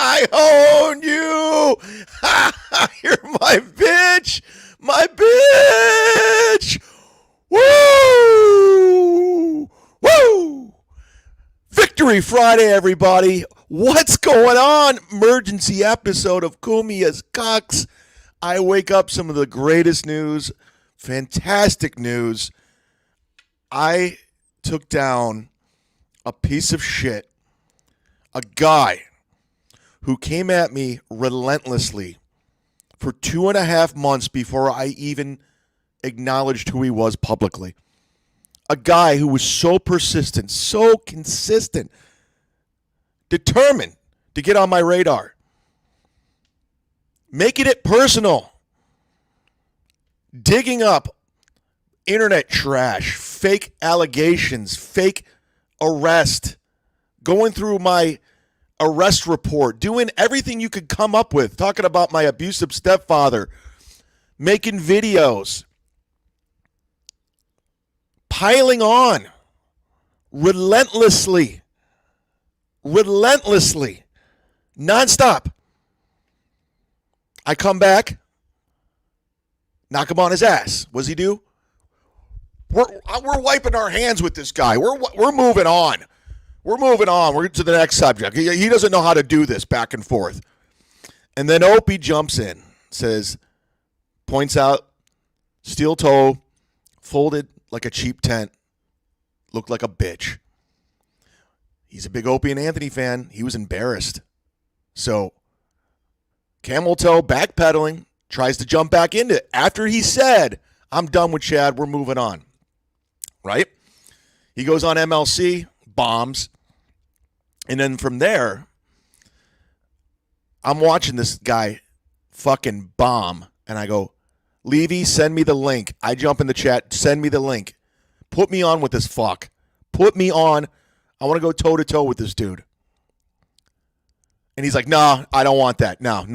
I own you. You're my bitch. My bitch. Woo! Woo! Victory Friday, everybody. What's going on? Emergency episode of Kumia's Cox. I wake up some of the greatest news, fantastic news. I took down a piece of shit, a guy who came at me relentlessly for 2.5 months before I even acknowledged who he was publicly. A guy who was so persistent, so consistent, determined to get on my radar, making it personal, digging up internet trash, fake allegations, fake arrest, going through my arrest report, doing everything you could come up with, talking about my abusive stepfather, making videos, piling on relentlessly, nonstop. I come back, knock him on his ass. What does he do? We're wiping our hands with this guy. We're moving on. We're moving on. We're to the next subject. He doesn't know how to do this back and forth. And then Opie jumps in, points out, steel toe, folded like a cheap tent, looked like a bitch. He's a big Opie and Anthony fan. He was embarrassed. So, camel toe, backpedaling, tries to jump back into it. After he said, I'm done with Chad, we're moving on. Right? He goes on MLC, bombs. And then from there, I'm watching this guy fucking bomb. And I go, Levy, send me the link. I jump in the chat, send me the link. Put me on with this fuck. Put me on. I want to go toe-to-toe with this dude. And he's like, no, I don't want that. No.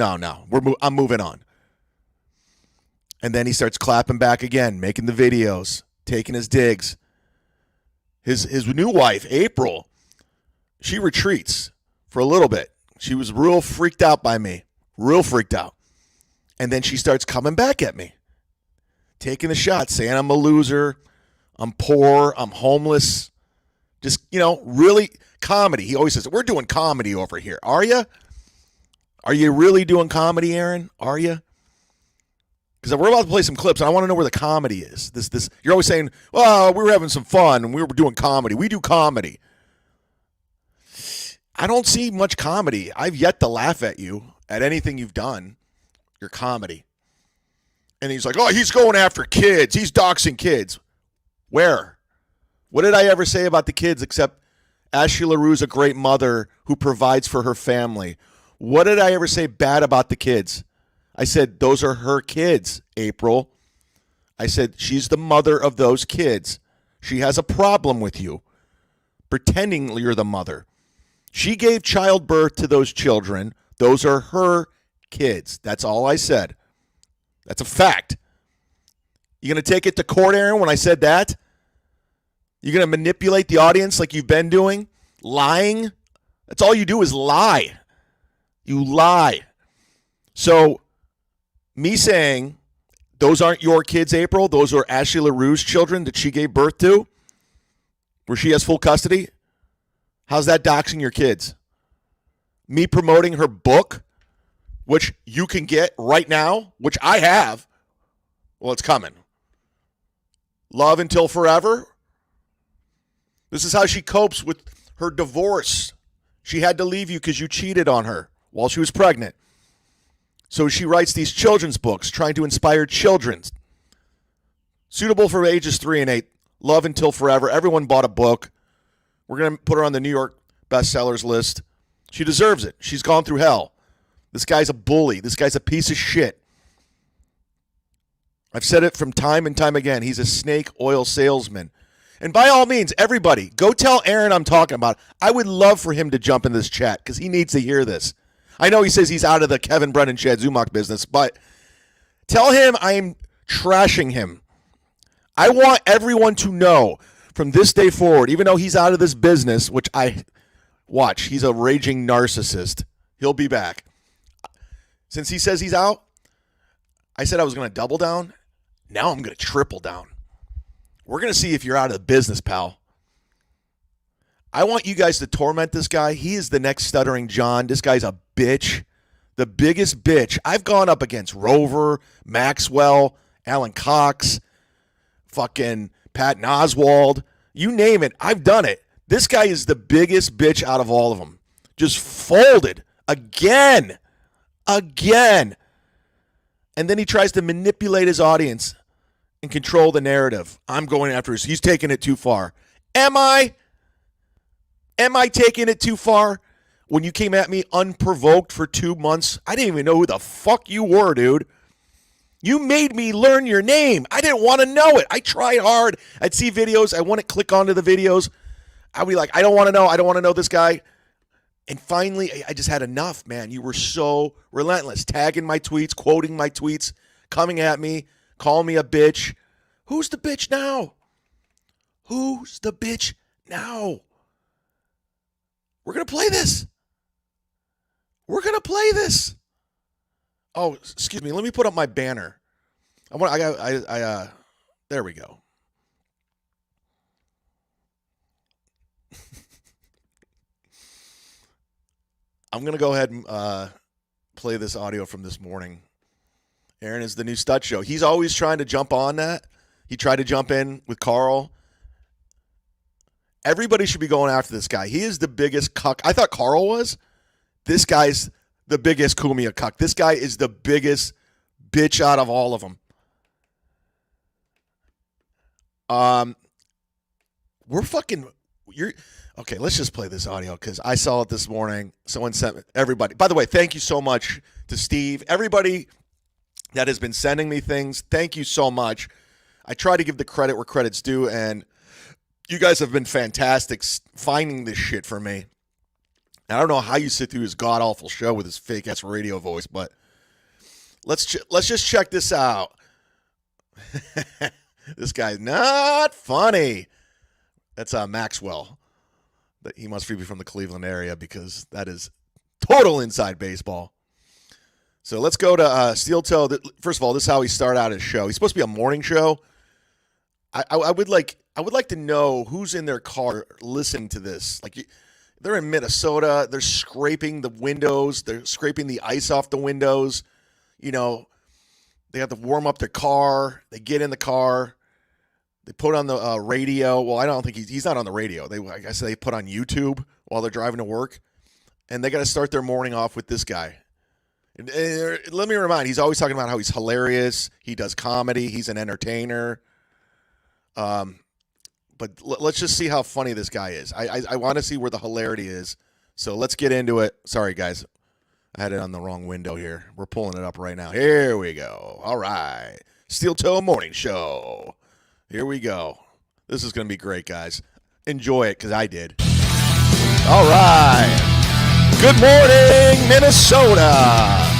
I'm moving on. And then he starts clapping back again, making the videos, taking his digs. His new wife, April, she retreats for a little bit. She was real freaked out by me. Real freaked out. And then she starts coming back at me. Taking the shots, saying I'm a loser, I'm poor, I'm homeless. Just, really comedy. He always says, we're doing comedy over here. Are you? Are you really doing comedy, Aaron? Are you? Because we're about to play some clips, and I want to know where the comedy is. This. You're always saying, well, we were having some fun, and we were doing comedy. We do comedy. I don't see much comedy. I've yet to laugh at you, at anything you've done, your comedy. And he's like, oh, he's going after kids. He's doxing kids. Where? What did I ever say about the kids except Ashley LaRue's a great mother who provides for her family? What did I ever say bad about the kids? I said, those are her kids, April. I said, she's the mother of those kids. She has a problem with you, pretending you're the mother. She gave childbirth to those children. Those are her kids. That's all I said. That's a fact. You going to take it to court, Aaron, when I said that? You're going to manipulate the audience like you've been doing? Lying? That's all you do is lie. You lie. So, me saying Those aren't your kids, April. Those are Ashley LaRue's children that she gave birth to, where she has full custody. How's that doxing your kids? Me promoting her book, which you can get right now, which I have. Well, it's coming. Love Until Forever. This is how she copes with her divorce. She had to leave you because you cheated on her while she was pregnant. So she writes these children's books trying to inspire children. Suitable for ages 3 and 8. Love Until Forever. Everyone bought a book. We're going to put her on the New York bestsellers list. She deserves it. She's gone through hell. This guy's a bully. This guy's a piece of shit. I've said it from time and time again. He's a snake oil salesman. And by all means, everybody, go tell Aaron I'm talking about. I would love for him to jump in this chat because he needs to hear this. I know he says he's out of the Kevin Brennan Chad Zumock business, but tell him I'm trashing him. I want everyone to know from this day forward, even though he's out of this business, which I watch, he's a raging narcissist. He'll be back. Since he says he's out, I said I was going to double down. Now I'm going to triple down. We're going to see if you're out of the business, pal. I want you guys to torment this guy. He is the next Stuttering John. This guy's a bitch. The biggest bitch. I've gone up against Rover, Maxwell, Alan Cox, fucking Patton Oswald. You name it. I've done it. This guy is the biggest bitch out of all of them. Just folded. Again. And then he tries to manipulate his audience and control the narrative. I'm going after his. He's taking it too far. Am I? Am I taking it too far? When you came at me unprovoked for 2 months, I didn't even know who the fuck you were, dude. You made me learn your name. I didn't want to know it. I tried hard. I'd see videos. I wouldn't click onto the videos. I'd be like, I don't want to know. I don't want to know this guy. And finally, I just had enough, man. You were so relentless. Tagging my tweets, quoting my tweets, coming at me, calling me a bitch. Who's the bitch now? Who's the bitch now? We're going to play this. Oh, excuse me. Let me put up my banner. There we go. I'm going to go ahead and play this audio from this morning. Aaron is the new Stud Show. He's always trying to jump on that. He tried to jump in with Carl. Everybody should be going after this guy. He is the biggest cuck. I thought Carl was. This guy's the biggest Kumia cuck. This guy is the biggest bitch out of all of them. Okay, let's just play this audio because I saw it this morning. Someone sent it. Everybody. By the way, thank you so much to Steve. Everybody that has been sending me things, thank you so much. I try to give the credit where credit's due, and you guys have been fantastic finding this shit for me. I don't know how you sit through his god-awful show with his fake-ass radio voice, but let's just check this out. This guy's not funny. That's Maxwell. He must be from the Cleveland area because that is total inside baseball. So let's go to Steel Toe. First of all, this is how he started out his show. He's supposed to be a morning show. I would like to know who's in their car listening to this. Like, they're in Minnesota. They're scraping the windows. They're scraping the ice off the windows. You know, they have to warm up their car. They get in the car. They put on the radio. Well, I don't think he's not on the radio. I guess they put on YouTube while they're driving to work. And they got to start their morning off with this guy. And let me remind, he's always talking about how he's hilarious. He does comedy. He's an entertainer. But let's just see how funny this guy is. I want to see where the hilarity is. So let's get into it. Sorry, guys. I had it on the wrong window here. We're pulling it up right now. Here we go. All right. Steel Toe Morning Show. Here we go. This is going to be great, guys. Enjoy it, because I did. All right. Good morning, Minnesota.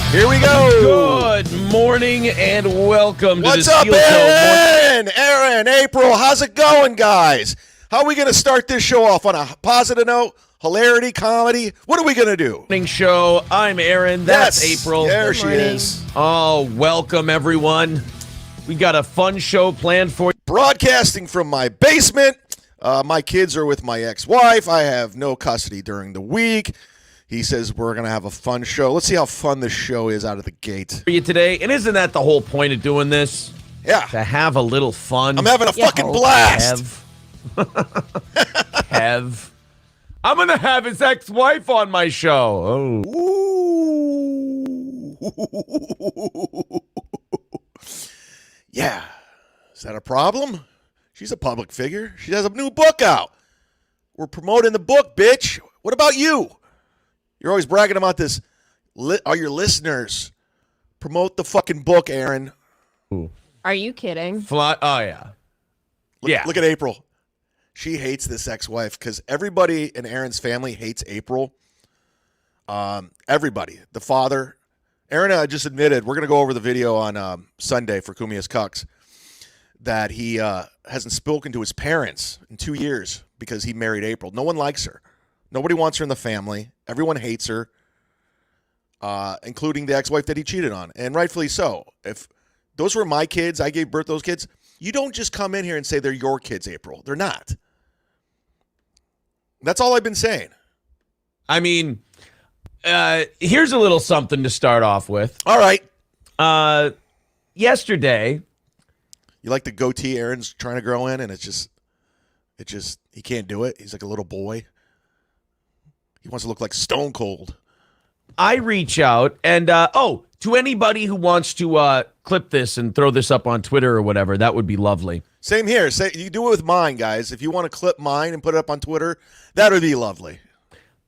Here we go. Good morning and welcome to What's the up, Steel Toe Aaron? Aaron, April, how's it going, guys? How are we going to start this show off? On a positive note? hilarity, comedy. What are we going to do? Morning show. I'm Aaron. That's Yes, April. there Good she morning. is. Oh, welcome everyone. We got a fun show planned for you. Broadcasting from my basement. My kids are with my ex-wife. I have no custody during the week. He says we're going to have a fun show. Let's see how fun this show is out of the gate. today. And isn't that the whole point of doing this? Yeah. To have a little fun. I'm having a Yeah. fucking blast. Kev. I'm going to have his ex-wife on my show. Oh. Ooh. Yeah. Is that a problem? She's a public figure. She has a new book out. We're promoting the book, bitch. What about you? You're always bragging about this. Are your listeners? Promote the fucking book, Aaron. Are you kidding? Oh, yeah. Look at April. She hates this ex-wife because everybody in Aaron's family hates April. Everybody. The father. Aaron just admitted, we're going to go over the video on Sunday for Kumia's Cucks, that he hasn't spoken to his parents in 2 years because he married April. No one likes her. Nobody wants her in the family. Everyone hates her, including the ex-wife that he cheated on, and rightfully so. If those were my kids, I gave birth to those kids, you don't just come in here and say they're your kids, April. They're not. That's all I've been saying. I mean, here's a little something to start off with. All right. Yesterday, You like the goatee Aaron's trying to grow in, and he can't do it. He's like a little boy. He wants to look like Stone Cold. I reach out and, to anybody who wants to clip this and throw this up on Twitter or whatever, that would be lovely. Same here. You do it with mine, guys. If you want to clip mine and put it up on Twitter, that would be lovely.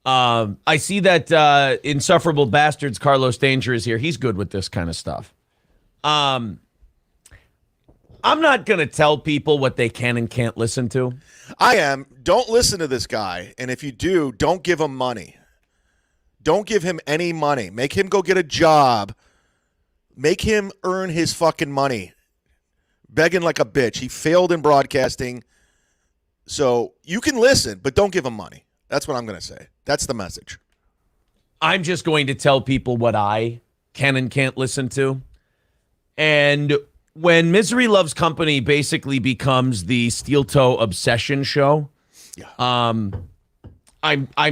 I see that Insufferable Bastards Carlos Danger is here. He's good with this kind of stuff. I'm not going to tell people what they can and can't listen to. I am. Don't listen to this guy. And if you do, don't give him money. Don't give him any money. Make him go get a job. Make him earn his fucking money. Begging like a bitch. He failed in broadcasting. So you can listen, but don't give him money. That's what I'm going to say. That's the message. I'm just going to tell people what I can and can't listen to. And when Misery Loves Company basically becomes the Steel Toe Obsession show, I'm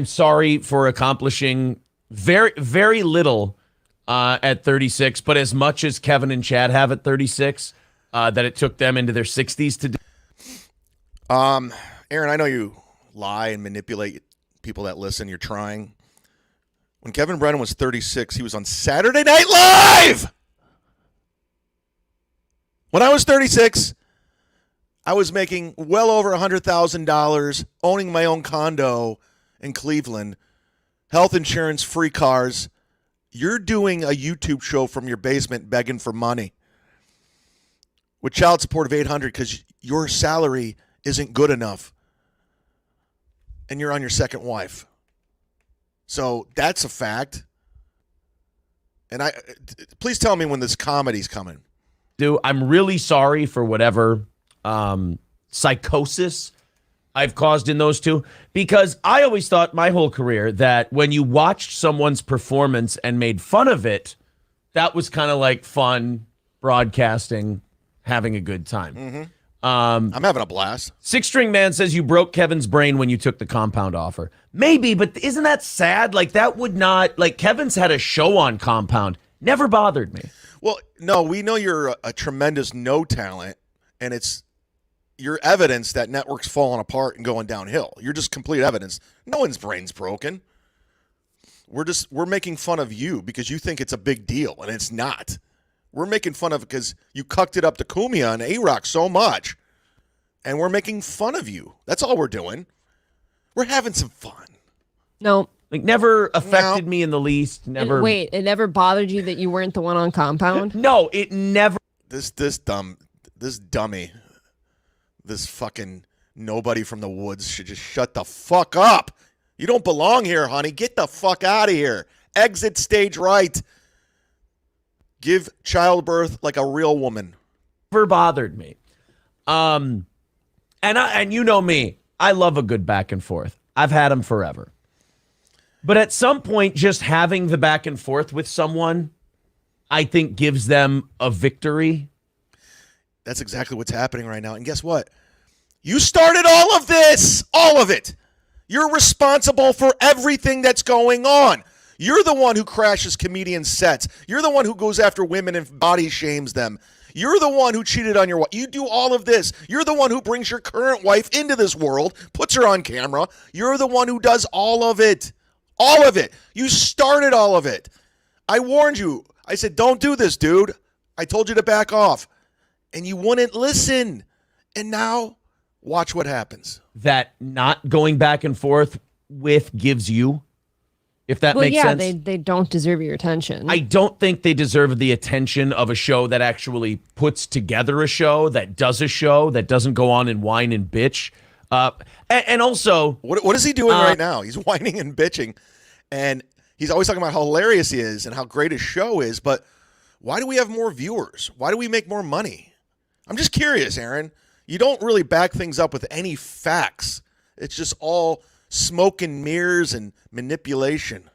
sorry for accomplishing very, very little at 36, but as much as Kevin and Chad have at 36, that it took them into their 60s to do. Aaron, I know you lie and manipulate people that listen. You're trying. When Kevin Brennan was 36, he was on Saturday Night Live. When I was 36, I was making well over $100,000, owning my own condo in Cleveland, health insurance, free cars. You're doing a YouTube show from your basement begging for money with child support of $800 because your salary isn't good enough and you're on your second wife. So that's a fact. And please tell me when this comedy's coming. I'm really sorry for whatever psychosis I've caused in those two, because I always thought my whole career that when you watched someone's performance and made fun of it, that was kind of like fun broadcasting, having a good time. Mm-hmm. I'm having a blast. Six String Man says you broke Kevin's brain when you took the compound offer. Maybe, but isn't that sad? Like, that would not, like, Kevin's had a show on Compound. Never bothered me. Well, no, we know you're a tremendous no talent, and it's your evidence that network's falling apart and going downhill. You're just complete evidence. No one's brain's broken. We're making fun of you because you think it's a big deal, and it's not. We're making fun of it because you cucked it up to Kumia and A-Rock so much, and we're making fun of you. That's all we're doing. We're having some fun. No. Like, never affected me in the least. Never. Wait, it never bothered you that you weren't the one on Compound? No, it never. This dummy, this fucking nobody from the woods should just shut the fuck up. You don't belong here, honey. Get the fuck out of here. Exit stage right. Give childbirth like a real woman. Never bothered me. And you know me, I love a good back and forth. I've had them forever. But at some point, just having the back and forth with someone, I think gives them a victory. That's exactly what's happening right now. And guess what? You started all of this. All of it. You're responsible for everything that's going on. You're the one who crashes comedian sets. You're the one who goes after women and body shames them. You're the one who cheated on your wife. You do all of this. You're the one who brings your current wife into this world, puts her on camera. You're the one who does all of it. All of it. You started all of it. I warned you. I said, don't do this, dude. I told you to back off. And you wouldn't listen. And now, watch what happens. That not going back and forth with gives you, if that makes sense. They don't deserve your attention. I don't think they deserve the attention of a show that actually puts together a show, that does a show, that doesn't go on and whine and bitch. And also... What is he doing right now? He's whining and bitching. And he's always talking about how hilarious he is and how great his show is. But why do we have more viewers? Why do we make more money? I'm just curious, Aaron. You don't really back things up with any facts. It's just all smoke and mirrors and manipulation.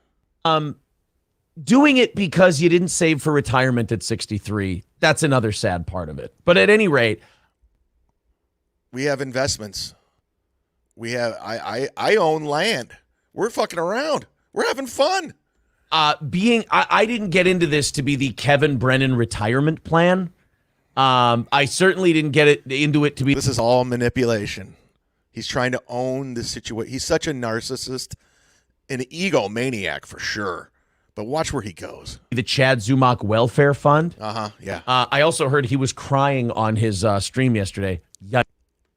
Doing it because you didn't save for retirement at 63, that's another sad part of it. But at any rate, we have investments. We have I own land. We're fucking around. We're having fun. I didn't get into this to be the Kevin Brennan retirement plan. I certainly didn't get into it to be. This is all manipulation. He's trying to own the situation. He's such a narcissist, an egomaniac for sure. But watch where he goes. The Chad Zumock Welfare Fund. Yeah. I also heard he was crying on his stream yesterday.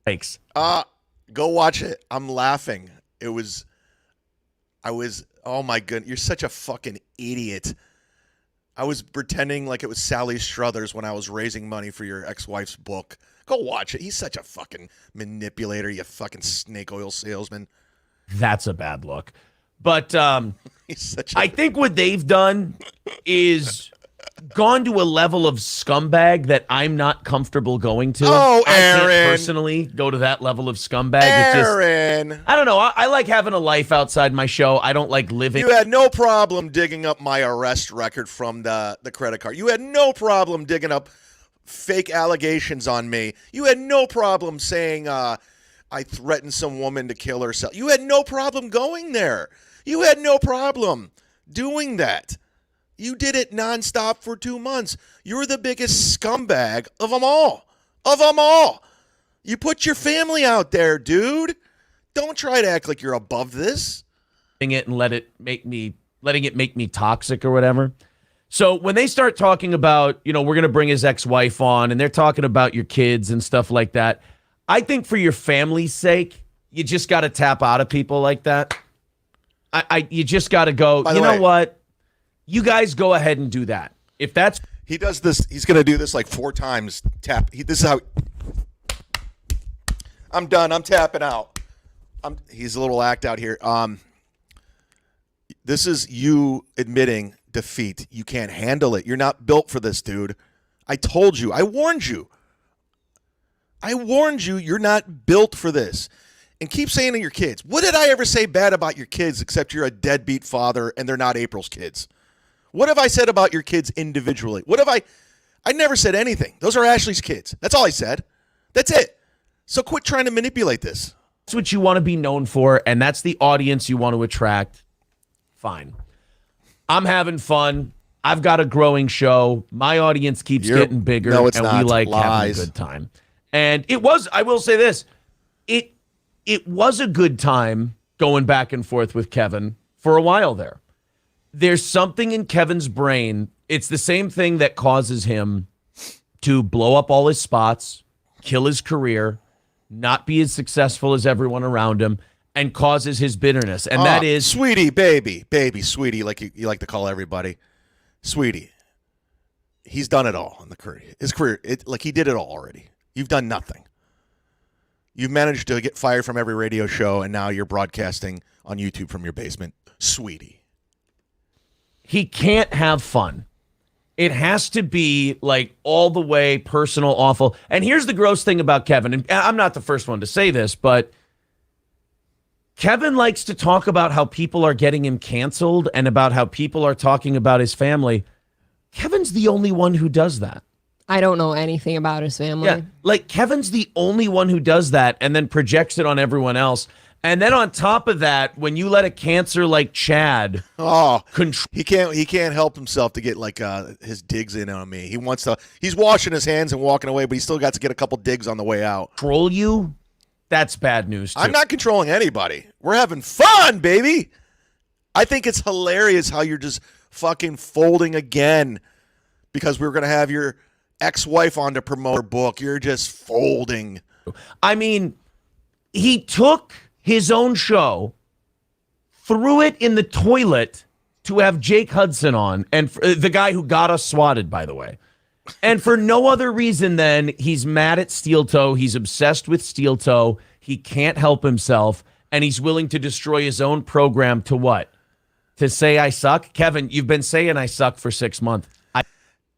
Yikes. Go watch it. I'm laughing. Oh my goodness. You're such a fucking idiot. I was pretending like it was Sally Struthers when I was raising money for your ex-wife's book. Go watch it. He's such a fucking manipulator, you fucking snake oil salesman. That's a bad look. But I think what they've done is gone to a level of scumbag that I'm not comfortable going to. Oh, Aaron. I can't personally go to that level of scumbag. Aaron. I don't know. I like having a life outside my show. I don't like living. You had no problem digging up my arrest record from the credit card. You had no problem digging up fake allegations on me. You had no problem saying I threatened some woman to kill herself. You had no problem going there. You had no problem doing that. You did it nonstop for 2 months. You're the biggest scumbag of them all. Of them all. You put your family out there, dude. Don't try to act like you're above this. It and letting it make me toxic or whatever. So when they start talking about, we're going to bring his ex-wife on, and they're talking about your kids and stuff like that, I think for your family's sake, you just got to tap out of people like that. You just got to go, know what? You guys go ahead and do that. If that's... He does this. He's going to do this like 4 times. This is how... I'm done. I'm tapping out. He's a little act out here. This is you admitting defeat. You can't handle it. You're not built for this, dude. I told you. I warned you. You're not built for this. And keep saying to your kids, what did I ever say bad about your kids except you're a deadbeat father and they're not April's kids? What have I said about your kids individually? I never said anything. Those are Ashley's kids. That's all I said. That's it. So quit trying to manipulate this. That's what you want to be known for, and that's the audience you want to attract. Fine. I'm having fun. I've got a growing show. My audience keeps getting bigger, and we like having a good time. And it was, I will say this, it was a good time going back and forth with Kevin for a while there. There's something in Kevin's brain. It's the same thing that causes him to blow up all his spots, kill his career, not be as successful as everyone around him, and causes his bitterness. And that is... Sweetie, baby, sweetie, like you like to call everybody. Sweetie. He's done it all in the career. His career, he did it all already. You've done nothing. You've managed to get fired from every radio show, and now you're broadcasting on YouTube from your basement. Sweetie. He can't have fun. It has to be like all the way personal, awful. And here's the gross thing about Kevin. And I'm not the first one to say this, but Kevin likes to talk about how people are getting him canceled and about how people are talking about his family. Kevin's the only one who does that. I don't know anything about his family. Yeah, like Kevin's the only one who does that and then projects it on everyone else. And then on top of that, when you let a cancer like Chad, he can't help himself to get like his digs in on me. He's washing his hands and walking away, but he still got to get a couple digs on the way out. Troll you, that's bad news too. I'm not controlling anybody. We're having fun, baby. I think it's hilarious how you're just fucking folding again because we were gonna have your ex-wife on to promote her book. You're just folding. I mean, he took his own show, threw it in the toilet to have Jake Hudson on, and the guy who got us swatted, by the way. And for no other reason than he's mad at Steel Toe. He's obsessed with Steel Toe. He can't help himself, and he's willing to destroy his own program to what? To say I suck? Kevin, you've been saying I suck for 6 months.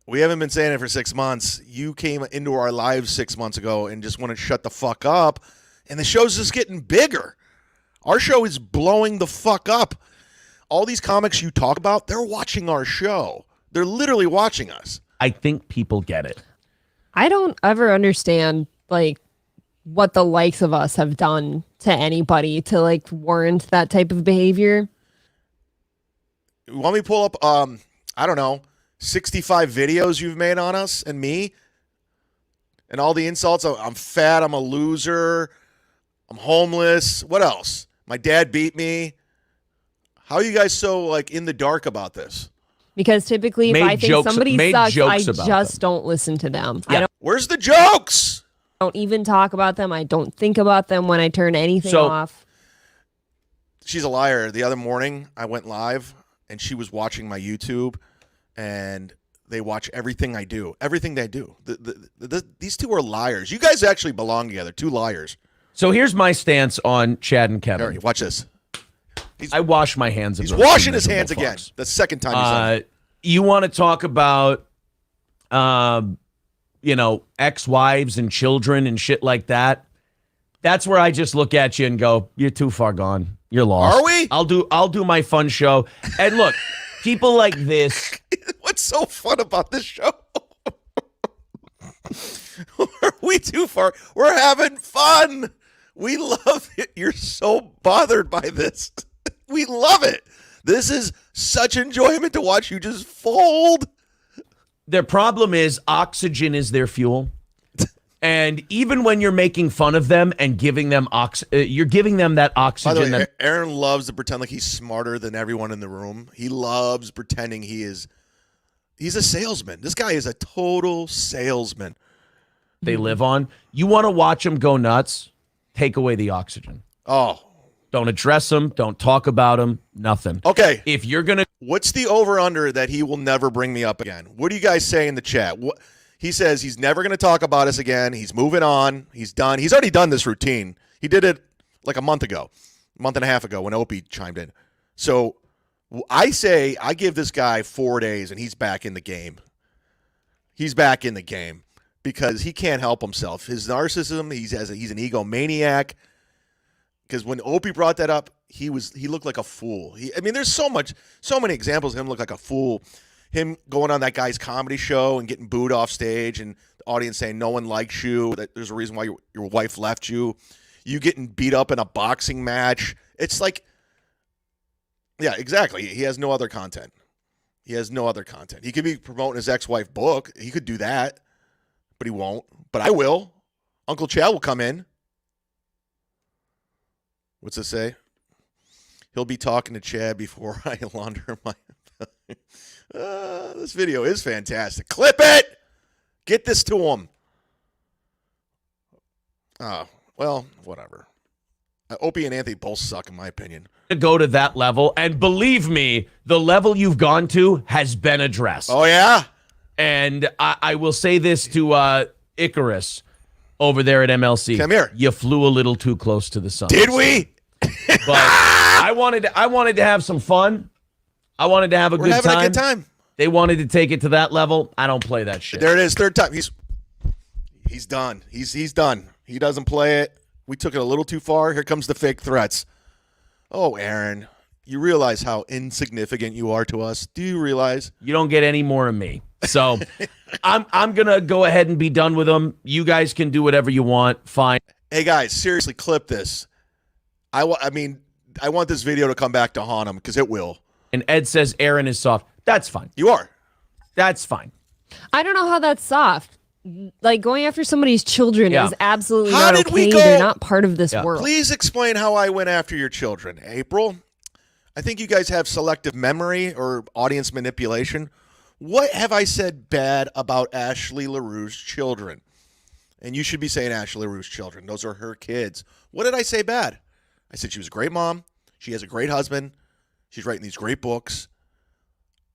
We haven't been saying it for 6 months. You came into our lives 6 months ago and just want to shut the fuck up. And the show's just getting bigger. Our show is blowing the fuck up. All these comics you talk about, they're watching our show. They're literally watching us. I think people get it. I don't ever understand, like, what the likes of us have done to anybody to, like, warrant that type of behavior. You want me to pull up, I don't know, 65 videos you've made on us and me? And all the insults. I'm fat. I'm a loser. I'm homeless. What else? My dad beat me. How are you guys so like in the dark about this? Because typically, if I think somebody sucks, I just don't listen to them. Yeah. Where's the jokes? I don't even talk about them. I don't think about them when I turn anything off. She's a liar. The other morning, I went live, and she was watching my YouTube, and they watch everything I do. Everything they do. These two are liars. You guys actually belong together. Two liars. So here's my stance on Chad and Kevin. Harry, watch this. I wash my hands of He's those washing his hands folks. again. The second time he's done it. You want to talk about, ex-wives and children and shit like that? That's where I just look at you and go, "You're too far gone. You're lost." Are we? I'll do my fun show. And look, people like this. What's so fun about this show? Are we too far? We're having fun. We love it. You're so bothered by this. We love it. This is such enjoyment to watch you just fold. Their problem is oxygen is their fuel. And even when you're making fun of them and giving them you're giving them that oxygen. By the way, Aaron loves to pretend like he's smarter than everyone in the room. He loves pretending he's a salesman. This guy is a total salesman. They live on. You want to watch them go nuts? Take away the oxygen. Oh. Don't address them. Don't talk about them. Nothing. Okay. If you're going to... What's the over-under that he will never bring me up again? What do you guys say in the chat? He says he's never going to talk about us again. He's moving on. He's done. He's already done this routine. He did it like a month and a half ago when Opie chimed in. So I say I give this guy 4 days and he's back in the game. He's back in the game because he can't help himself. His narcissism, he's an egomaniac. Because when Opie brought that up, he looked like a fool. There's so many examples of him look like a fool. Him going on that guy's comedy show and getting booed off stage, and the audience saying no one likes you. That there's a reason why your wife left you. You getting beat up in a boxing match. It's like, yeah, exactly. He has no other content. He could be promoting his ex-wife book. He could do that, but he won't. But I will. Uncle Chad will come in. What's it say? He'll be talking to Chad before I launder my... this video is fantastic. Clip it! Get this to him. Oh, well, whatever. Opie and Anthony both suck, in my opinion. To go to that level, and believe me, the level you've gone to has been addressed. Oh, yeah? And I will say this to Icarus over there at MLC. Come here. You flew a little too close to the sun. Did we? But I wanted to have some fun. I wanted to have a good time. We're having a good time. They wanted to take it to that level. I don't play that shit. There it is, third time. He's done. He's done. He doesn't play it. We took it a little too far. Here comes the fake threats. Oh, Aaron, you realize how insignificant you are to us? Do you realize? You don't get any more of me. So I'm going to go ahead and be done with them. You guys can do whatever you want. Fine. Hey, guys, seriously, clip this. I want this video to come back to haunt him because it will. And Ed says Aaron is soft. That's fine. You are. That's fine. I don't know how that's soft. Like, going after somebody's children Yeah. is absolutely How not did we okay. go- They're not part of this world. Please explain how I went after your children, April. I think you guys have selective memory or audience manipulation. What have I said bad about Ashley LaRue's children? And you should be saying Ashley LaRue's children. Those are her kids. What did I say bad? I said she was a great mom. She has a great husband. She's writing these great books.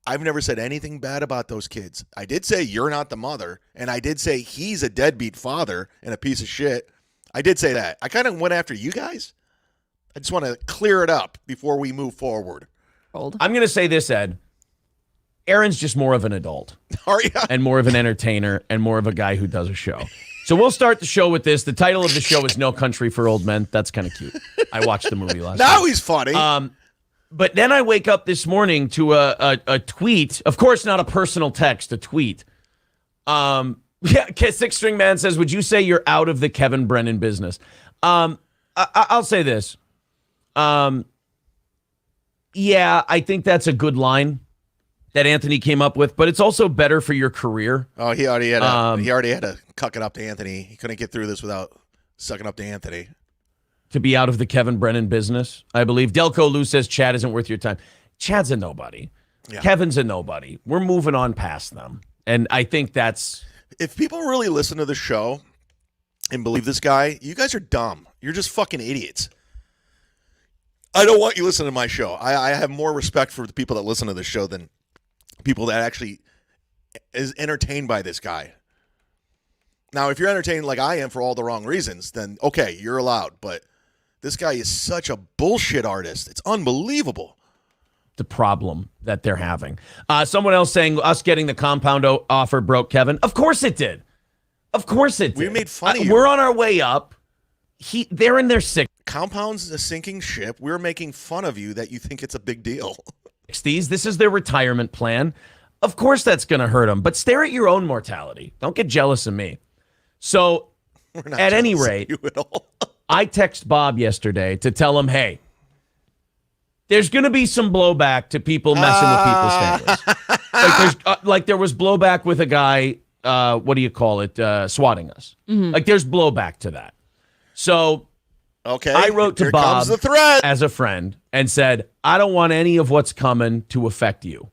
I've never said anything bad about those kids. I did say you're not the mother, and I did say he's a deadbeat father and a piece of shit. I did say that. I kind of went after you guys. I just want to clear it up before we move forward. World. I'm going to say this, Ed. Aaron's just more of an adult Are you? and more of an entertainer and more of a guy who does a show. So we'll start the show with this. The title of the show is No Country for Old Men. That's kind of cute. I watched the movie last night. Now he's funny. But then I wake up this morning to a tweet. Of course, not a personal text, a tweet. Yeah, Six String Man says, would you say you're out of the Kevin Brennan business? I'll say this. Yeah, I think that's a good line that Anthony came up with, but it's also better for your career. Oh, he already had to cuck it up to Anthony. He couldn't get through this without sucking up to Anthony. To be out of the Kevin Brennan business, I believe. Delco Lou says Chad isn't worth your time. Chad's a nobody. Yeah. Kevin's a nobody. We're moving on past them. And I think that's... If people really listen to the show and believe this guy, you guys are dumb. You're just fucking idiots. I don't want you listening to my show. I have more respect for the people that listen to the show than people that actually is entertained by this guy. Now, if you're entertained like I am for all the wrong reasons, then okay, you're allowed. But this guy is such a bullshit artist. It's unbelievable. the problem that they're having. Someone else saying us getting the compound offer broke Kevin. Of course it did. Of course it did. We made fun of you. We're on our way up. They're in their 60s. A sinking ship. We're making fun of you that you think it's a big deal. 60s. This is their retirement plan. Of course that's going to hurt them. But stare at your own mortality. Don't get jealous of me. So at any rate, I text Bob yesterday to tell him, hey, there's going to be some blowback to people messing with people's families. Like there was blowback with a guy, what do you call it, swatting us. Mm-hmm. Like there's blowback to that. So okay, I wrote to Here Bob comes the threat. as a friend and said, I don't want any of what's coming to affect you.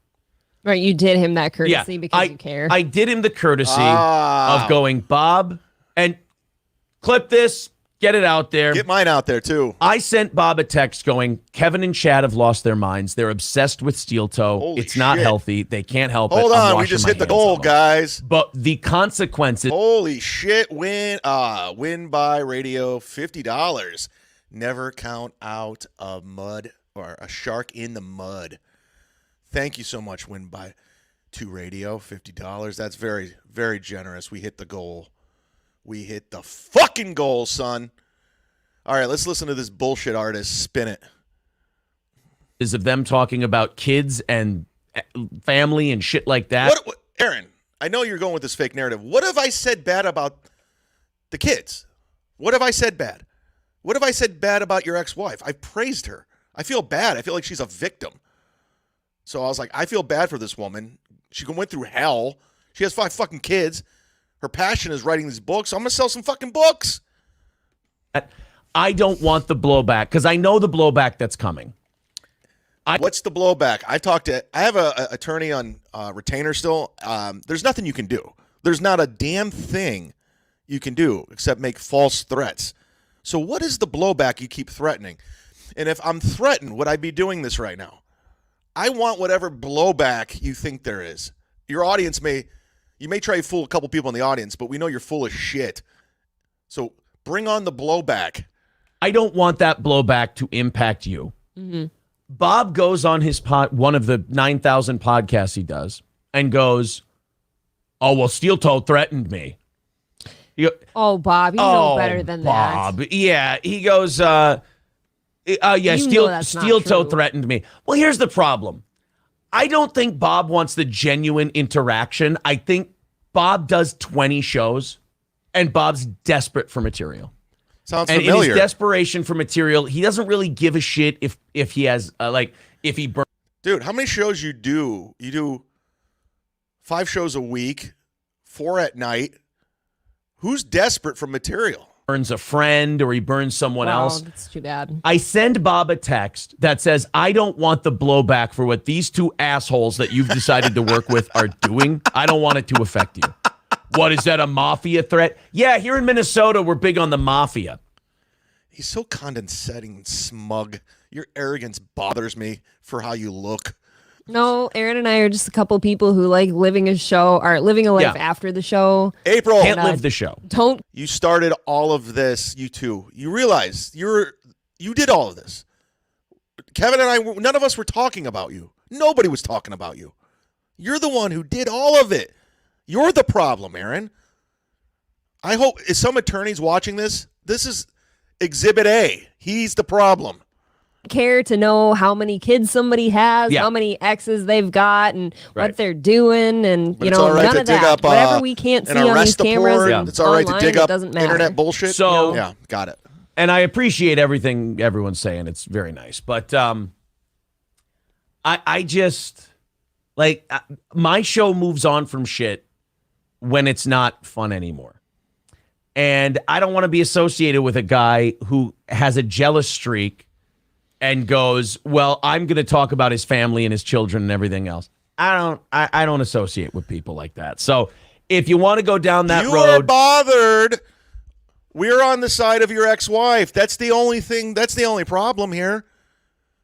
Right, you did him that courtesy because you care. I did him the courtesy of going, Bob, and clip this, get it out there. Get mine out there, too. I sent Bob a text going, Kevin and Chad have lost their minds. They're obsessed with steel toe. Holy it's not shit. healthy. They can't help it. Hold I'm on, we washing just my hit the hands goal, of them. guys. But the consequences. Holy shit, win by radio, $50. Never count out a mud or a shark in the mud. Thank you so much, win by to radio, $50. That's very, very generous. We hit the goal. We hit the fucking goal, son. All right, let's listen to this bullshit artist spin it. Is of them talking about kids and family and shit like that. What, Aaron, I know you're going with this fake narrative. What have I said bad about the kids? What have I said bad? What have I said bad about your ex-wife? I've praised her. I feel bad. I feel like she's a victim. So I was like, I feel bad for this woman. She went through hell. She has 5 fucking kids. Her passion is writing these books. I'm going to sell some fucking books. I don't want the blowback because I know the blowback that's coming. What's the blowback? I have an attorney on retainer still. There's nothing you can do. There's not a damn thing you can do except make false threats. So what is the blowback you keep threatening? And if I'm threatened, would I be doing this right now? I want whatever blowback you think there is. Your audience may try to fool a couple people in the audience, but we know you're full of shit. So bring on the blowback. I don't want that blowback to impact you. Mm-hmm. Bob goes on his one of the 9,000 podcasts he does and goes, oh, well, Steel Toe threatened me. Bob, you know better than Bob. that. Yeah, he goes, Yeah, You know that's not Steel Toe true. threatened me. Well, here's the problem. I don't think Bob wants the genuine interaction. I think Bob does 20 shows, and Bob's desperate for material. Sounds And familiar. in his desperation for material, he doesn't really give a shit if he has if he Dude, how many shows you do? You do 5 shows a week, 4 at night. Who's desperate for material? burns a friend or he burns someone else. That's too bad. I send Bob a text that says, I don't want the blowback for what these 2 assholes that you've decided to work with are doing. I don't want it to affect you. What is that, a mafia threat? Yeah, here in Minnesota, we're big on the mafia. He's so condescending and smug. Your arrogance bothers me for how you look. No, Aaron and I are just a couple people who like living a show or living a life Yeah. after the show. April, Can't live the show. Don't you started all of this, you two. You realize you did all of this. Kevin and I, none of us were talking about you. Nobody was talking about you. You're the one who did all of it. You're the problem, Aaron. I hope, is some attorneys watching this? This is Exhibit A. He's the problem. care to know how many kids somebody has, Yeah. how many exes they've got, and Right. what they're doing, and But you it's know all right none to of dig that. up Whatever we can't see an on these arrest cameras, report. and It's all right to online, dig it up doesn't matter. internet bullshit. So- yeah, got it. And I appreciate everything everyone's saying. It's very nice. But I just, like, my show moves on from shit when it's not fun anymore. And I don't want to be associated with a guy who has a jealous streak and goes, well, I'm going to talk about his family and his children and everything else. I don't associate with people like that. So if you want to go down that You are road, bothered. We're on the side of your ex-wife. That's the only thing. That's the only problem here.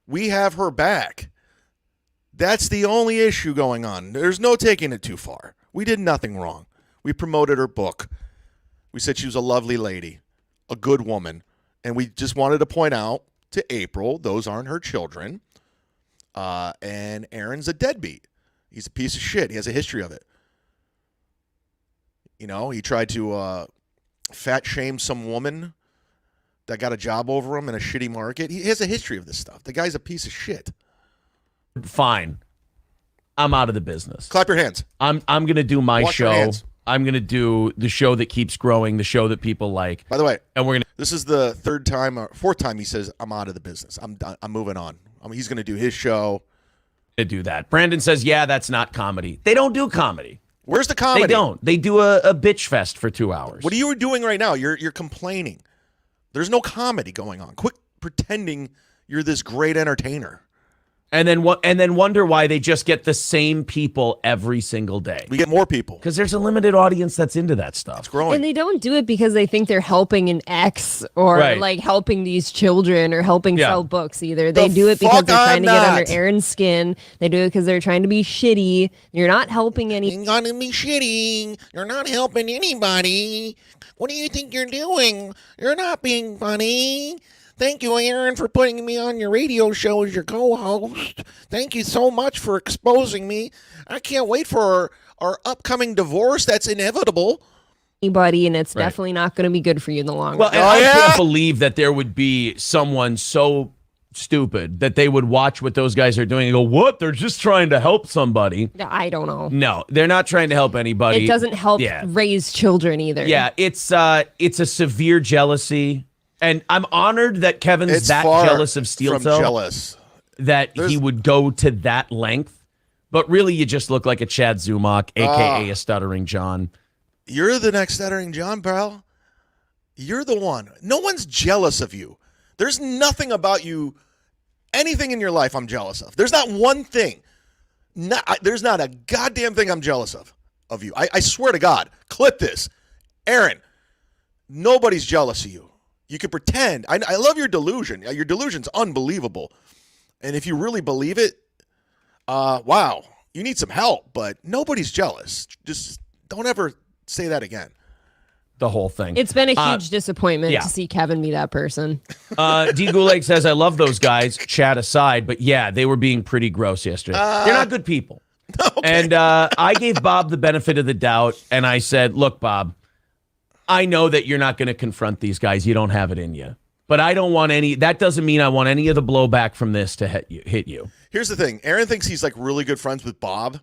We have her back. That's the only issue going on. There's no taking it too far. We did nothing wrong. We promoted her book. We said she was a lovely lady, a good woman, and we just wanted to point out to April, those aren't her children. And Aaron's a deadbeat. He's a piece of shit. He has a history of it. You know, he tried to fat shame some woman that got a job over him in a shitty market. He has a history of this stuff. The guy's a piece of shit. fine. I'm out of the business. Clap your hands. I'm going to do my Wash your show. hands. I'm going to do the show that keeps growing, the show that people like. By the way, And we're going this is the 3rd time or 4th time he says, I'm out of the business. I'm done. I'm moving on. He's going to do his show. to do that. Brandon says, yeah, that's not comedy. They don't do comedy. Where's the comedy? They don't. They do a bitch fest for 2 hours. What are you doing right now? You're complaining. There's no comedy going on. Quit pretending you're this great entertainer. And then wonder why they just get the same people every single day. We get more people. Because there's a limited audience that's into that stuff. It's growing. And they don't do it because they think they're helping an ex or Right. like helping these children or helping Yeah. sell books either. They The do it because fuck they're trying I'm to get not. under Aaron's skin. They do it because they're trying to be shitty. You're not helping any. You're gonna be shitty. You're not helping anybody. What do you think you're doing? You're not being funny. Thank you, Aaron, for putting me on your radio show as your co-host. Thank you so much for exposing me. I can't wait for our upcoming divorce. That's inevitable. Anybody, and it's Right. definitely not going to be good for you in the long Well, run. and Oh, I yeah? can't believe that there would be someone so stupid that they would watch what those guys are doing and go, what? They're just trying to help somebody. I don't know. No, they're not trying to help anybody. It doesn't help Yeah. raise children either. Yeah, it's a severe jealousy. And I'm honored that Kevin's It's that far jealous of Steel from Toe jealous. that he There's- would go to that length. But really, you just look like a Chad Zumock, a.k.a. a Stuttering John. You're the next Stuttering John, pal. You're the one. No one's jealous of you. There's nothing about you, anything in your life I'm jealous of. There's not one thing. There's not a goddamn thing I'm jealous of you. I swear to God. Clip this. Aaron, nobody's jealous of you. You can pretend. I love your delusion. Your delusion's unbelievable. And if you really believe it, wow, you need some help, but nobody's jealous. Just don't ever say that again. The whole thing. It's been a huge disappointment yeah. to see Kevin be that person. D. Gouleg says, I love those guys, chat aside, but yeah, they were being pretty gross yesterday. They're not good people. And I gave Bob the benefit of the doubt, and I said, look, Bob, I know that you're not going to confront these guys. You don't have it in you. But I don't want any. That doesn't mean I want any of the blowback from this to hit you. Here's the thing. Aaron thinks he's like really good friends with Bob.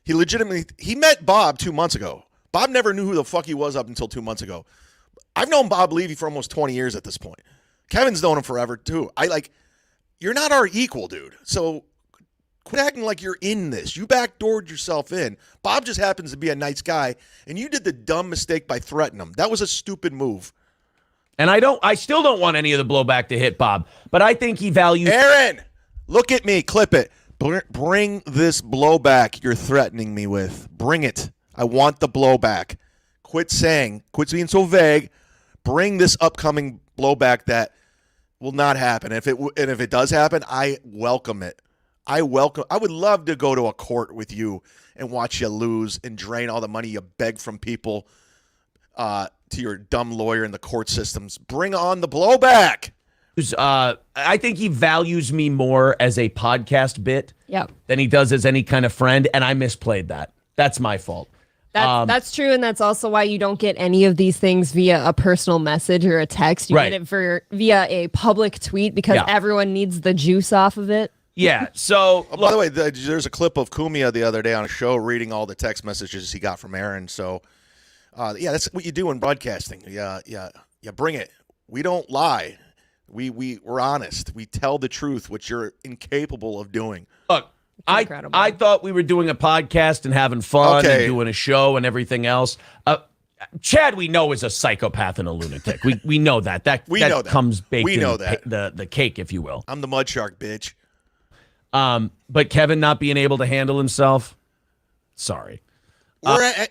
He met Bob 2 months ago. Bob never knew who the fuck he was up until 2 months ago. I've known Bob Levy for almost 20 years at this point. Kevin's known him forever too. You're not our equal, dude. So quit acting like you're in this. You backdoored yourself in. Bob just happens to be a nice guy, and you did the dumb mistake by threatening him. That was a stupid move. And I still don't want any of the blowback to hit Bob, but I think he values. Aaron, look at me. Clip it. Bring this blowback you're threatening me with. Bring it. I want the blowback. Quit being so vague. Bring this upcoming blowback that will not happen. If it does happen, I welcome it. I would love to go to a court with you and watch you lose and drain all the money you beg from people to your dumb lawyer in the court systems. Bring on the blowback. I think he values me more as a podcast bit than he does as any kind of friend, and I misplayed that. That's my fault. That's true, and that's also why you don't get any of these things via a personal message or a text. You get it via a public tweet because everyone needs the juice off of it. Yeah, so... by the way, there's a clip of Kumia the other day on a show reading all the text messages he got from Aaron, so... that's what you do in broadcasting. Yeah, bring it. We don't lie. We're honest. We tell the truth, which you're incapable of doing. Look, I thought we were doing a podcast and having fun and doing a show and everything else. Chad, we know, is a psychopath and a lunatic. We know that. That comes baked in the cake, if you will. I'm the mud shark, bitch. But Kevin not being able to handle himself, sorry.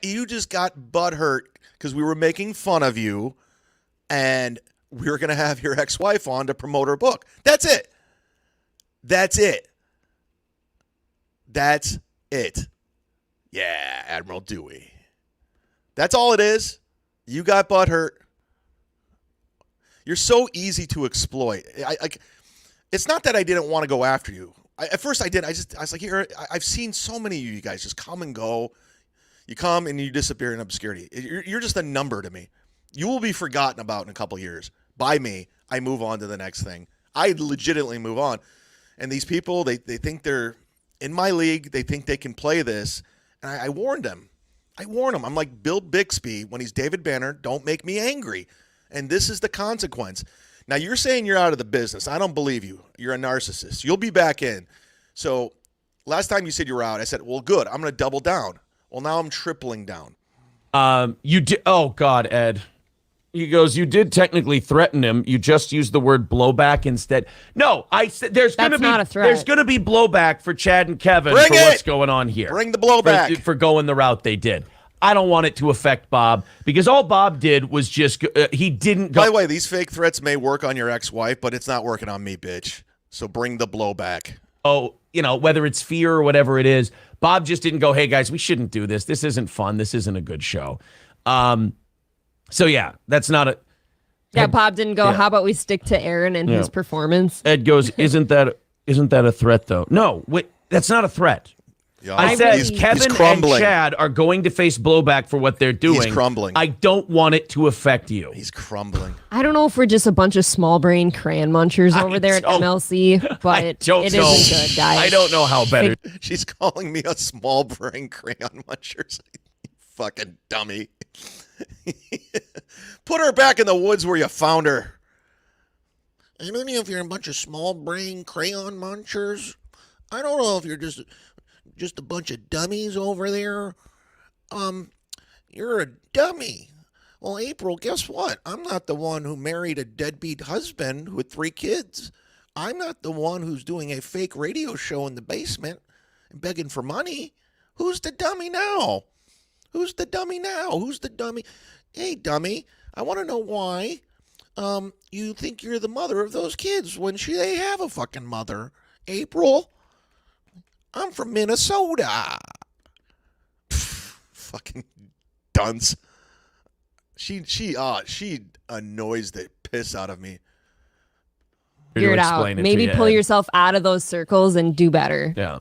You just got butthurt because we were making fun of you, and we were going to have your ex-wife on to promote her book. That's it. Yeah, Admiral Dewey. That's all it is. You got butthurt. You're so easy to exploit. It's not that I didn't want to go after you. At first I did. I was like, here, I've seen so many of you guys just come and go. You come and you disappear in obscurity. You're just a number to me. You will be forgotten about in a couple years. By me, I move on to the next thing. I legitimately move on. And these people, they think they're in my league. They think they can play this. And I warned them. I'm like Bill Bixby when he's David Banner. Don't make me angry. And this is the consequence. Now, you're saying you're out of the business. I don't believe you. You're a narcissist. You'll be back in. So last time you said you were out, I said, well, good. I'm going to double down. Well, now I'm tripling down. You did. Oh, God, Ed. He goes, you did technically threaten him. You just used the word blowback instead. No, I said there's going to be not a threat. There's going to be blowback for Chad and Kevin for what's going on here. Bring the blowback. For going the route they did. I don't want it to affect Bob because all Bob did was just he didn't go. By the way, these fake threats may work on your ex-wife, but it's not working on me, bitch. So bring the blowback. Oh, whether it's fear or whatever it is, Bob just didn't go, hey, guys, we shouldn't do this. This isn't fun. This isn't a good show. So, yeah, that's not a... Yeah, Bob didn't go, how about we stick to Aaron and his performance? Ed goes, isn't that a threat, though? No, wait, that's not a threat. Yeah, I said Kevin and Chad are going to face blowback for what they're doing. He's crumbling. I don't want it to affect you. He's crumbling. I don't know if we're just a bunch of small brain crayon munchers over there at MLC, but it isn't good, guys. I don't know how better. She's calling me a small brain crayon muncher. Fucking dummy. Put her back in the woods where you found her. I don't know if you're a bunch of small brain crayon munchers. I don't know if you're just a bunch of dummies over there. You're a dummy. Well, April, guess what? I'm not the one who married a deadbeat husband with 3 kids. I'm not the one who's doing a fake radio show in the basement and begging for money. Who's the dummy now? Who's the dummy now? Who's the dummy? Hey, dummy, I want to know why you think you're the mother of those kids when they have a fucking mother. April, I'm from Minnesota. Fucking dunce. She annoys the piss out of me. Figure it out. Maybe pull yourself out of those circles and do better. Yeah.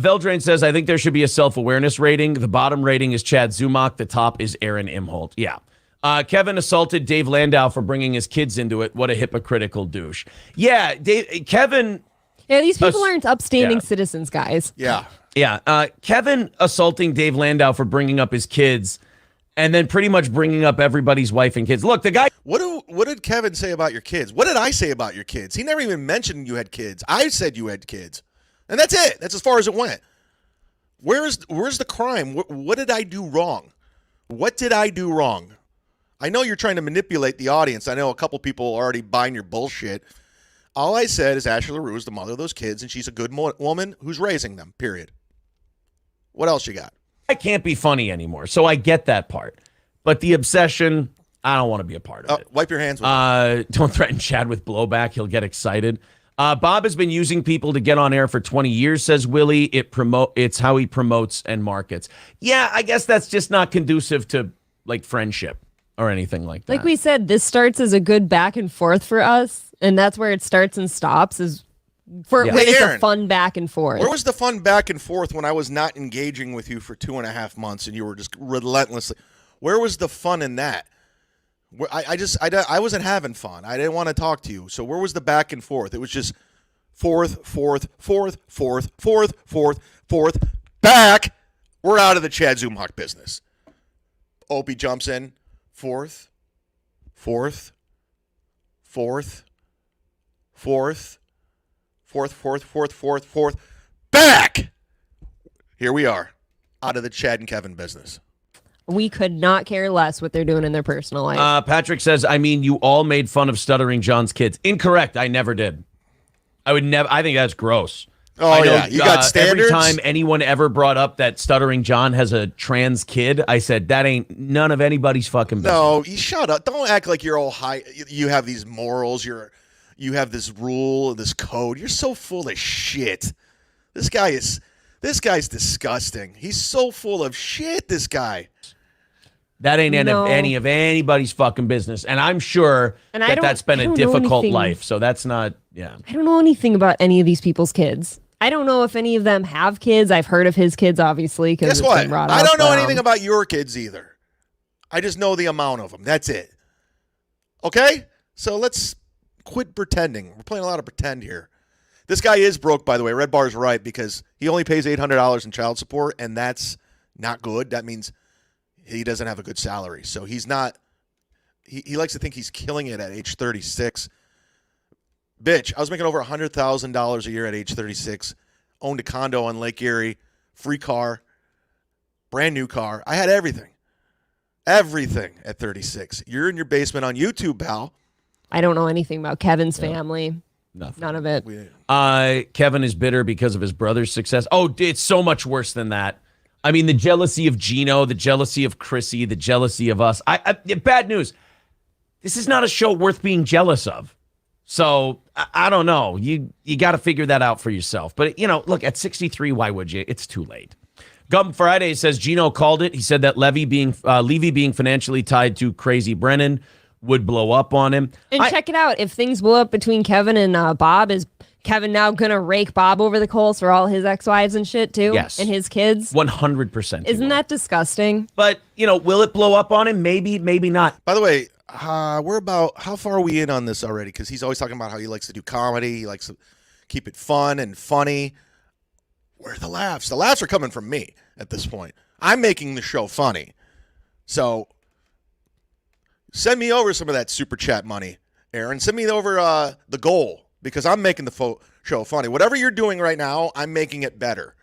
Veldrain says, I think there should be a self-awareness rating. The bottom rating is Chad Zumock. The top is Aaron Imholte. Yeah. Kevin assaulted Dave Landau for bringing his kids into it. What a hypocritical douche. Yeah, Kevin. Yeah, these people aren't upstanding citizens, guys. Yeah. Yeah. Kevin assaulting Dave Landau for bringing up his kids and then pretty much bringing up everybody's wife and kids. Look, the guy. What did Kevin say about your kids? What did I say about your kids? He never even mentioned you had kids. I said you had kids. And that's it. That's as far as it went. Where's the crime? What did I do wrong? What did I do wrong? I know you're trying to manipulate the audience. I know a couple people are already buying your bullshit. All I said is Ashley LaRue is the mother of those kids, and she's a good woman who's raising them, period. What else you got? I can't be funny anymore, so I get that part. But the obsession, I don't want to be a part of it. Wipe your hands with it. Don't threaten Chad with blowback. He'll get excited. Bob has been using people to get on air for 20 years, says Willie. It's how he promotes and markets. Yeah, I guess that's just not conducive to like friendship or anything like that. Like we said, this starts as a good back and forth for us. And that's where it starts and stops is for when it's Aaron, a fun back and forth. Where was the fun back and forth when I was not engaging with you for 2.5 months and you were just relentlessly? Where was the fun in that? I wasn't having fun. I didn't want to talk to you. So where was the back and forth? It was just forth, back. We're out of the Chad Zumock business. Opie jumps in. Fourth. Back. Here we are, out of the Chad and Kevin business. We could not care less what they're doing in their personal life. Patrick says, I mean, you all made fun of Stuttering John's kids. Incorrect. I never did. I would never. I think that's gross. Oh, yeah. You got standards? Every time anyone ever brought up that Stuttering John has a trans kid, I said, that ain't none of anybody's fucking business. No, you shut up. Don't act like you're all high. You have these morals. You have this rule, this code. You're so full of shit. This guy's disgusting. He's so full of shit, this guy. That ain't any of anybody's fucking business. And I'm sure that's been a difficult life. So that's not, yeah. I don't know anything about any of these people's kids. I don't know if any of them have kids. I've heard of his kids, obviously. Guess what? I don't know anything about your kids either. I just know the amount of them. That's it. Okay? So let's quit pretending. We're playing a lot of pretend here. This guy is broke, by the way. Red Bar's right, because he only pays $800 in child support, and that's not good. That means he doesn't have a good salary. So he's not – he likes to think he's killing it at age 36. Bitch, I was making over $100,000 a year at age 36, owned a condo on Lake Erie, free car, brand new car. I had everything. Everything at 36. You're in your basement on YouTube, pal. I don't know anything about Kevin's family. Nothing. None of it. Kevin is bitter because of his brother's success. Oh, it's so much worse than that. I mean, the jealousy of Gino, the jealousy of Chrissy, the jealousy of us. Bad news. This is not a show worth being jealous of. So I don't know. You got to figure that out for yourself. But, look, at 63, why would you? It's too late. Gum Friday says Gino called it. He said that Levy being financially tied to Crazy Brennan would blow up on him. And check it out. If things blow up between Kevin and Bob, is Kevin now going to rake Bob over the coals for all his ex-wives and shit too? Yes. And his kids? 100%. Isn't that disgusting? But, will it blow up on him? Maybe, maybe not. By the way, we're about, how far are we in on this already? Because he's always talking about how he likes to do comedy. He likes to keep it fun and funny. Where are the laughs? The laughs are coming from me at this point. I'm making the show funny. So send me over some of that super chat money, Aaron. Send me over the goal, because I'm making the show funny. Whatever you're doing right now, I'm making it better.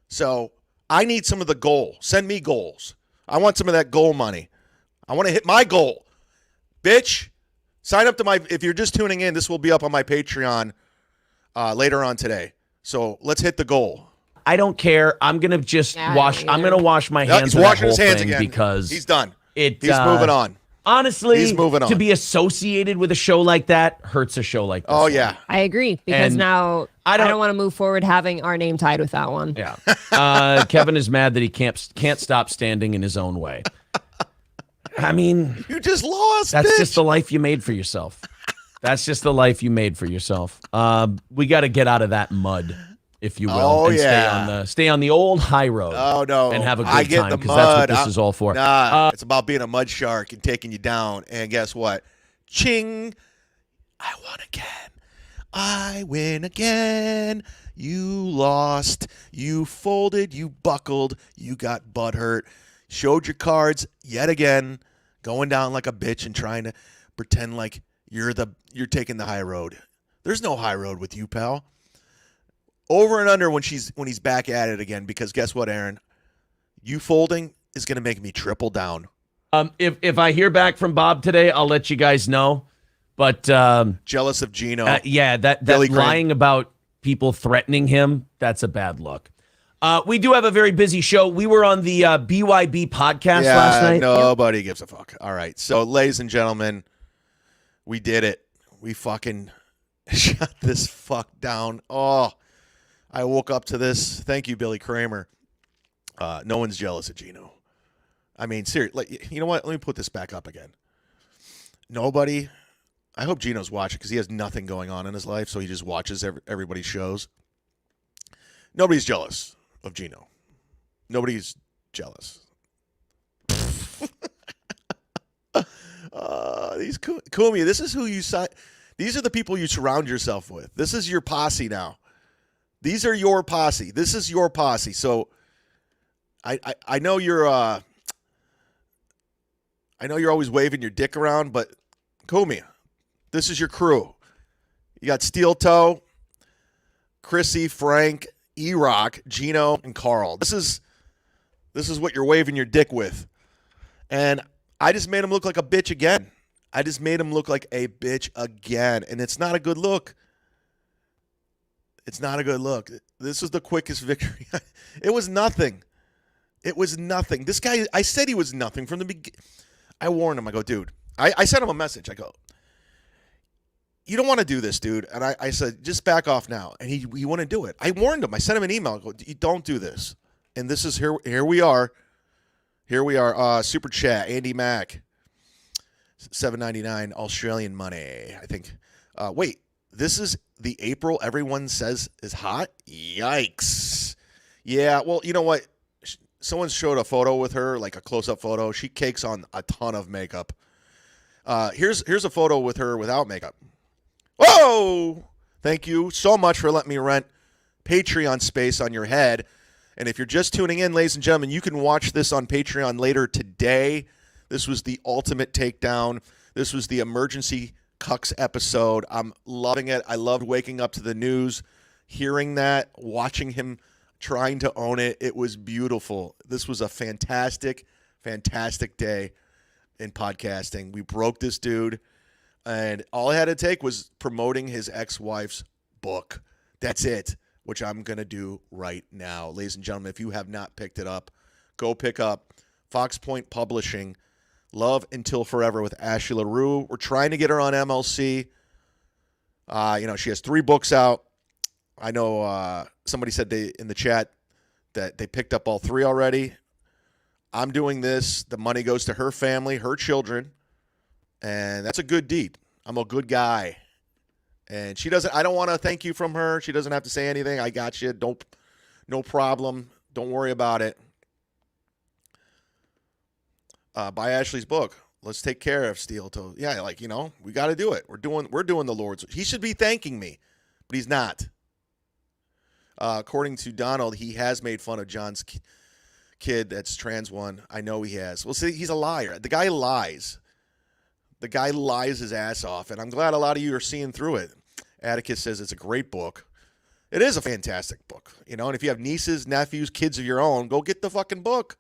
So I need some of the goal. Send me goals. I want some of that goal money. I want to hit my goal. Bitch, sign up to if you're just tuning in, this will be up on my Patreon later on today. So let's hit the goal. I don't care. I'm going to just wash my hands of that whole his hands thing again because he's done. He's moving on. Honestly, he's moving on. To be associated with a show like that hurts a show like this. Oh, yeah. I agree, because now I don't want to move forward having our name tied with that one. Yeah. Kevin is mad that he can't stop standing in his own way. I mean, you just lost. That's bitch. just the life you made for yourself. That's just the life you made for yourself. We got to get out of that mud. if you will, Oh, and yeah. stay on the old high road. Oh, no. And have a I good get time, the because that's what mud. this is all for. Nah, it's about being a mud shark and taking you down. And guess what? Ching. I won again. I win again. You lost. You folded. You buckled. You got butthurt. Showed your cards yet again. Going down like a bitch and trying to pretend like you're taking the high road. There's no high road with you, pal. Over and under when he's back at it again, because guess what, Aaron? You folding is going to make me triple down. If I hear back from Bob today, I'll let you guys know. But jealous of Gino. Yeah, that Billy lying Crane. about people threatening him, that's a bad look. We do have a very busy show. We were on the BYB podcast last night. Nobody gives a fuck. All right. So, ladies and gentlemen, we did it. We fucking shut this fuck down. Oh, I woke up to this. Thank you, Billy Kramer. No one's jealous of Gino. I mean, seriously, you know what? Let me put this back up again. Nobody. I hope Gino's watching, because he has nothing going on in his life, so he just watches everybody's shows. Nobody's jealous of Gino. Nobody's jealous. These Kumi, this is who you sign. These are the people you surround yourself with. This is your posse now. These are your posse. This is your posse. So I know you're always waving your dick around, but Kumi, this is your crew. You got Steel Toe, Chrissy, Frank, E-Rock, Gino, and Carl. This is what you're waving your dick with. And I just made him look like a bitch again. And it's not a good look. It's not a good look. This is the quickest victory. It was nothing. This guy, I said he was nothing from the beginning. I warned him. I go, dude. I sent him a message. I go, you don't want to do this, dude. And I said, just back off now. And he wouldn't do it. I warned him. I sent him an email. I go, you don't do this. And this is here we are. Here we are. Super chat. Andy Mack. $7.99 Australian money, I think. Wait, this is the April everyone says is hot? Yikes. Yeah, well, you know what? Someone showed a photo with her, like a close-up photo. She cakes on a ton of makeup. Here's a photo with her without makeup. Whoa! Thank you so much for letting me rent Patreon space on your head. And if you're just tuning in, ladies and gentlemen, you can watch this on Patreon later today. This was the ultimate takedown. This was the emergency cucks episode. I'm loving it. I loved waking up to the news, hearing that, watching him trying to own it. It was beautiful. This was a fantastic, fantastic day in podcasting. We broke this dude, and all I had to take was promoting his ex-wife's book. That's it, which I'm going to do right now. Ladies and gentlemen, if you have not picked it up, go pick up Fox Point Publishing, Love Until Forever with Ashley LaRue. We're trying to get her on MLC. She has 3 books out. I know somebody said in the chat that they picked up all 3 already. I'm doing this. The money goes to her family, her children, and that's a good deed. I'm a good guy. And I don't want to thank you from her. She doesn't have to say anything. I got you. No problem. Don't worry about it. Buy Ashley's book. Let's take care of Steel Toe. Yeah, we got to do it. We're doing the Lord's. He should be thanking me, but he's not. According to Donald, he has made fun of John's kid that's trans one. I know he has. Well, see, he's a liar. The guy lies. The guy lies his ass off, and I'm glad a lot of you are seeing through it. Atticus says it's a great book. It is a fantastic book. And if you have nieces, nephews, kids of your own, go get the fucking book.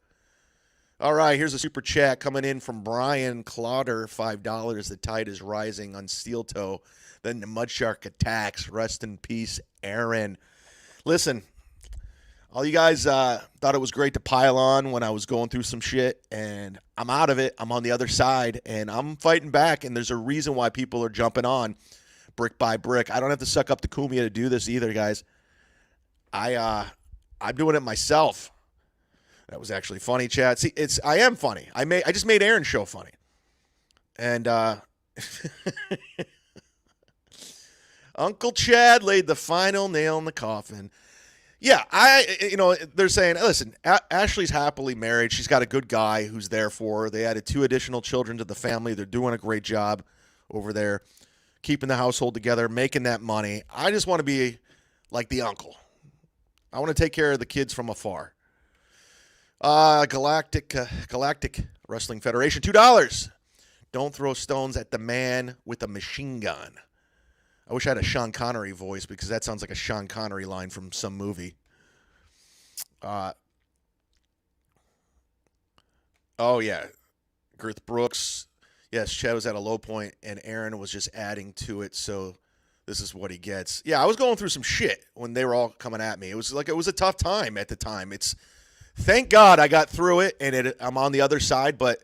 All right, here's a super chat coming in from Brian Clodder, $5. The tide is rising on Steel Toe. Then the Mud Shark attacks. Rest in peace, Aaron. Listen, all you guys thought it was great to pile on when I was going through some shit, and I'm out of it. I'm on the other side, and I'm fighting back, and there's a reason why people are jumping on brick by brick. I don't have to suck up to Kumia to do this either, guys. I'm doing it myself. That was actually funny, chat. See, I am funny. I just made Aaron's show funny. And Uncle Chad laid the final nail in the coffin. Yeah, they're saying, listen, Ashley's happily married. She's got a good guy who's there for her. They added 2 additional children to the family. They're doing a great job over there, keeping the household together, making that money. I just want to be like the uncle. I want to take care of the kids from afar. Galactic Wrestling Federation, $2. Don't throw stones at the man with a machine gun. I wish I had a Sean Connery voice because that sounds like a Sean Connery line from some movie. Oh, yeah. Girth Brooks. Yes, Chad was at a low point, and Aaron was just adding to it, so this is what he gets. Yeah, I was going through some shit when they were all coming at me. It was a tough time at the time. Thank God I got through it, and I'm on the other side, but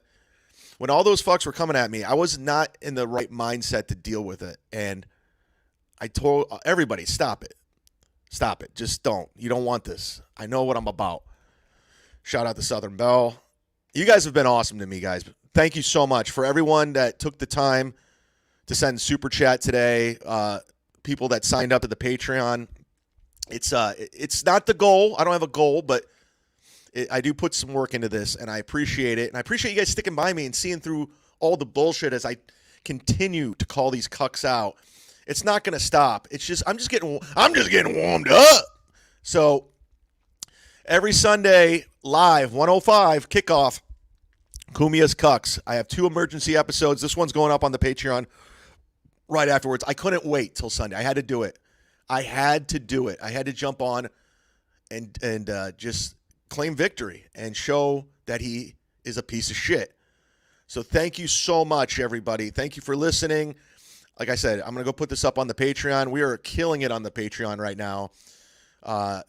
when all those fucks were coming at me, I was not in the right mindset to deal with it, and I told everybody, stop it. Stop it. Just don't. You don't want this. I know what I'm about. Shout out to Southern Belle. You guys have been awesome to me, guys. Thank you so much for everyone that took the time to send super chat today. People that signed up to the Patreon. It's not the goal. I don't have a goal, but I do put some work into this, and I appreciate it. And I appreciate you guys sticking by me and seeing through all the bullshit as I continue to call these cucks out. It's not going to stop. It's just I'm just getting warmed up. So every Sunday live 105 kickoff Kumia's Cucks. I have 2 emergency episodes. This one's going up on the Patreon right afterwards. I couldn't wait till Sunday. I had to do it. I had to jump on and just claim victory and show that he is a piece of shit. So thank you so much, everybody. Thank you for listening. Like I said, I'm going to go put this up on the Patreon. We are killing it on the Patreon right now.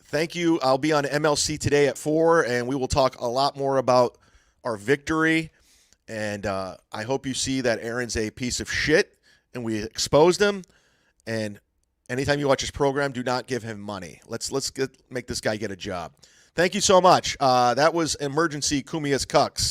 Thank you. I'll be on MLC today at 4, and we will talk a lot more about our victory. And I hope you see that Aaron's a piece of shit, and we exposed him. And anytime you watch his program, do not give him money. Let's make this guy get a job. Thank you so much. That was Emergency Kumia's Cucks.